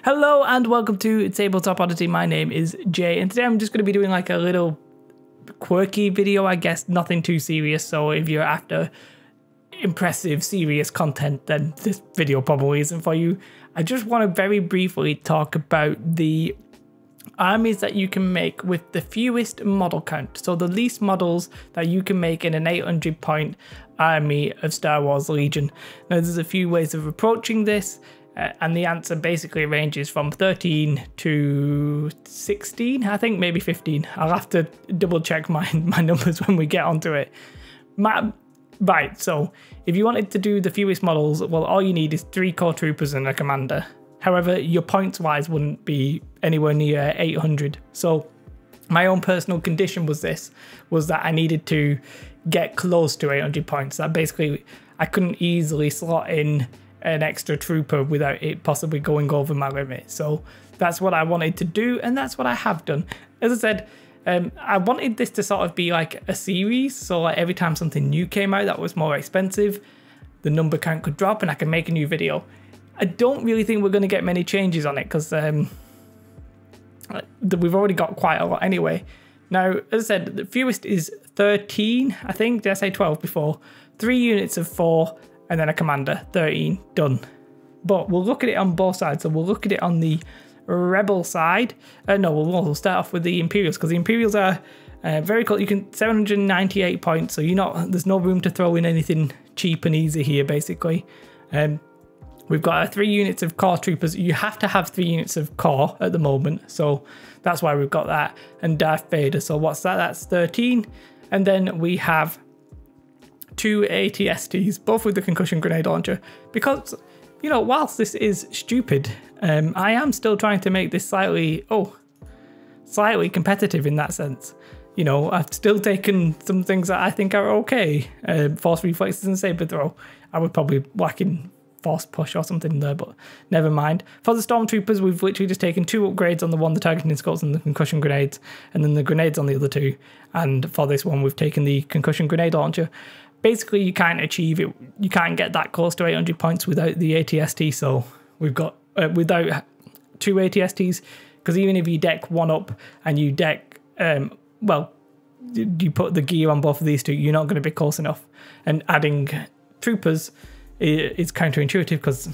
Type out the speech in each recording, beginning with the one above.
Hello and welcome to Tabletop Oddity. My name is Jay and today I'm just going to be doing like a little quirky video, I guess, nothing too serious. So if you're after impressive, serious content, then this video probably isn't for you. I just want to very briefly talk about the armies that you can make with the fewest model count. So the least models that you can make in an 800 point army of Star Wars Legion. Now there's a few ways of approaching this. And the answer basically ranges from 13 to 16, I think, maybe 15. I'll have to double check my numbers when we get onto it. Right, so if you wanted to do the fewest models, well, all you need is 3 core troopers and a commander. However, your points wise wouldn't be anywhere near 800. So my own personal condition was that I needed to get close to 800 points. That basically, I couldn't easily slot in an extra trooper without it possibly going over my limit. So that's what I wanted to do, and that's what I have done. As I said, I wanted this to sort of be like a series, so like every time something new came out that was more expensive, the number count could drop and I can make a new video. I don't really think we're going to get many changes on it because we've already got quite a lot anyway. Now, as I said, the fewest is 13, I think. Did I say 12 before? 3 units of 4, and then a commander, 13, done. But we'll look at it on both sides. So we'll look at it on the Rebel side. No, we'll start off with the Imperials, because the Imperials are very cool. You can 798 points, so there's no room to throw in anything cheap and easy here, basically. We've got 3 units of core troopers. You have to have 3 units of core at the moment, so that's why we've got that. And Darth Vader, so what's that? That's 13. And then we have 2 ATSTs, both with the concussion grenade launcher, because, you know, whilst this is stupid, I am still trying to make this slightly competitive in that sense. You know, I've still taken some things that I think are okay. Force reflexes and saber throw. I would probably whack in force push or something there, but never mind. For the stormtroopers, we've literally just taken 2 upgrades on the one, the targeting scopes and the concussion grenades, and then the grenades on the other 2. And for this one, we've taken the concussion grenade launcher. Basically, you can't achieve it. You can't get that close to 800 points without the ATST. So we've got without 2 ATSTs, because even if you deck 1 up and you deck, well, you put the gear on both of these 2, you're not going to be close enough. And adding troopers is counterintuitive because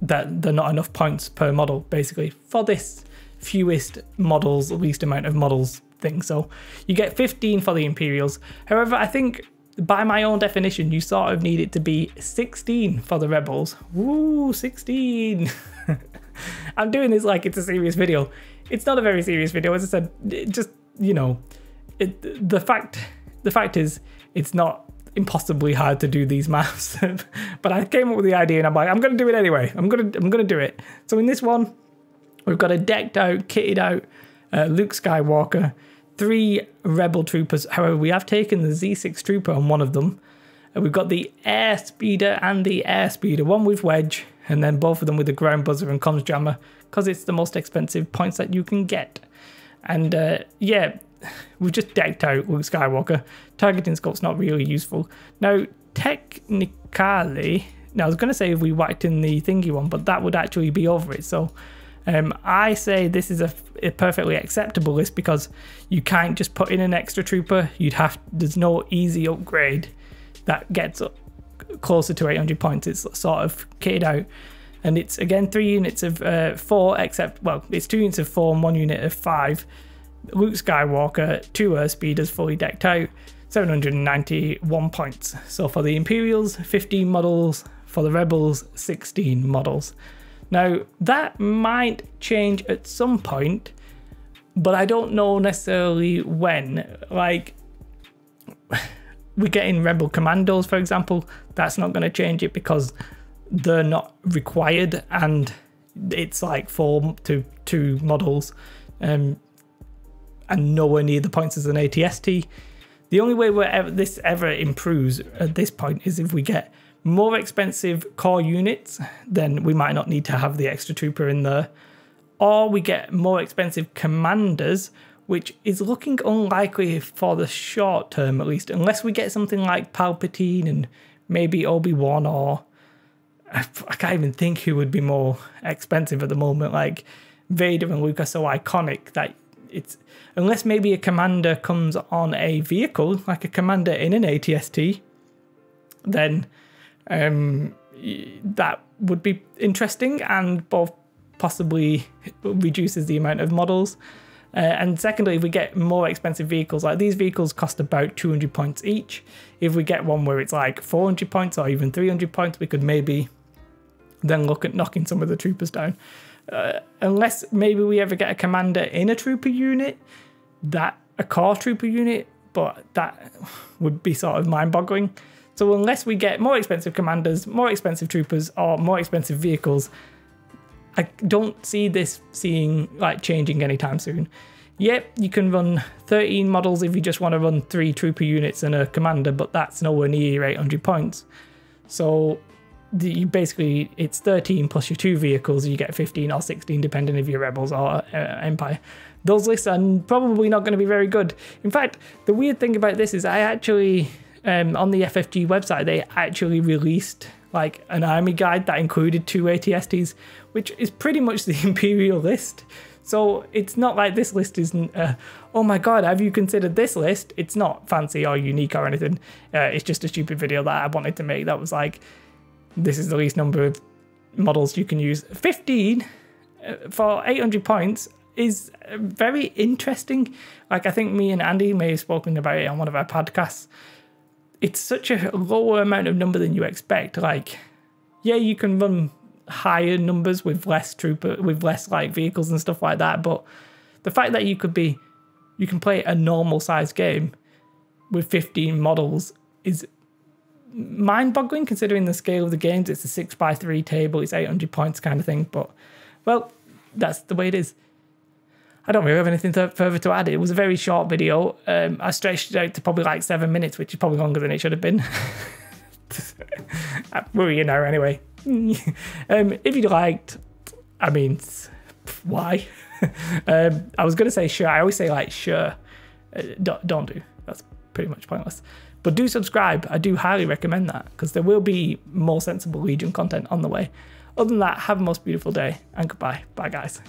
they're not enough points per model, basically, for this fewest models, least amount of models thing. So you get 15 for the Imperials. However, I think by my own definition, you sort of need it to be 16 for the Rebels. Woo, 16. I'm doing this like it's a serious video. It's not a very serious video. As I said, just, you know, the fact is it's not impossibly hard to do these maths. But I came up with the idea and I'm like, I'm going to do it anyway. I'm going to do it. So in this one, we've got a decked out, kitted out Luke Skywalker, 3 Rebel troopers. However, we have taken the Z6 trooper on one of them. We've got the air speeder and the air speeder, one with wedge, and then both of them with the ground buzzer and comms jammer, because it's the most expensive points that you can get. And yeah, we've just decked out Luke Skywalker. Targeting scope's not really useful. Now, technically, now I was going to say if we whacked in the thingy one, but that would actually be over it. So I say this is a perfectly acceptable list because you can't just put in an extra trooper. There's no easy upgrade that gets up closer to 800 points. It's sort of kitted out, and it's again 3 units of 4, except, well, it's 2 units of 4 and 1 unit of 5. Luke Skywalker, 2 air speeders fully decked out, 791 points. So for the Imperials, 15 models. For the Rebels, 16 models. Now, that might change at some point, but I don't know necessarily when. Like, we're getting Rebel Commandos, for example. That's not going to change it because they're not required, and it's like 4 to 2 models, and nowhere near the points as an ATST. The only way this ever improves at this point is if we get more expensive core units, then we might not need to have the extra trooper in there. Or we get more expensive commanders, which is looking unlikely for the short term at least, unless we get something like Palpatine and maybe Obi-Wan or I can't even think who would be more expensive at the moment. Like Vader and Luke are so iconic that it's, unless maybe a commander comes on a vehicle, like a commander in an ATST, then that would be interesting and both possibly reduces the amount of models. And secondly, if we get more expensive vehicles, like these vehicles cost about 200 points each. If we get one where it's like 400 points or even 300 points, we could maybe then look at knocking some of the troopers down. Unless maybe we ever get a commander in a trooper unit, a core trooper unit, but that would be sort of mind-boggling. So unless we get more expensive commanders, more expensive troopers, or more expensive vehicles, I don't see this changing anytime soon. Yep, you can run 13 models if you just want to run 3 trooper units and a commander, but that's nowhere near your 800 points. So basically it's 13 plus your 2 vehicles, you get 15 or 16 depending if you're Rebels or Empire. Those lists are probably not going to be very good. In fact, the weird thing about this is I actually, on the FFG website, they actually released like an army guide that included 2 ATSTs, which is pretty much the Imperial list. So it's not like this list isn't, oh my god, have you considered this list? It's not fancy or unique or anything. It's just a stupid video that I wanted to make that was like, this is the least number of models you can use. 15 for 800 points is very interesting. Like I think me and Andy may have spoken about it on one of our podcasts. It's such a lower amount of number than you expect. Like, yeah, you can run higher numbers with less like vehicles and stuff like that, but the fact that you can play a normal sized game with 15 models is mind-boggling considering the scale of the games. It's a 6x3 table, it's 800 points kind of thing, but well, that's the way it is. I don't really have anything further to add. It was a very short video. I stretched it out to probably like 7 minutes, which is probably longer than it should have been. We're here now anyway. If you liked, I mean, why? I was going to say sure. I always say like sure. Don't do. That's pretty much pointless. But do subscribe. I do highly recommend that because there will be more sensible Legion content on the way. Other than that, have a most beautiful day and goodbye. Bye guys.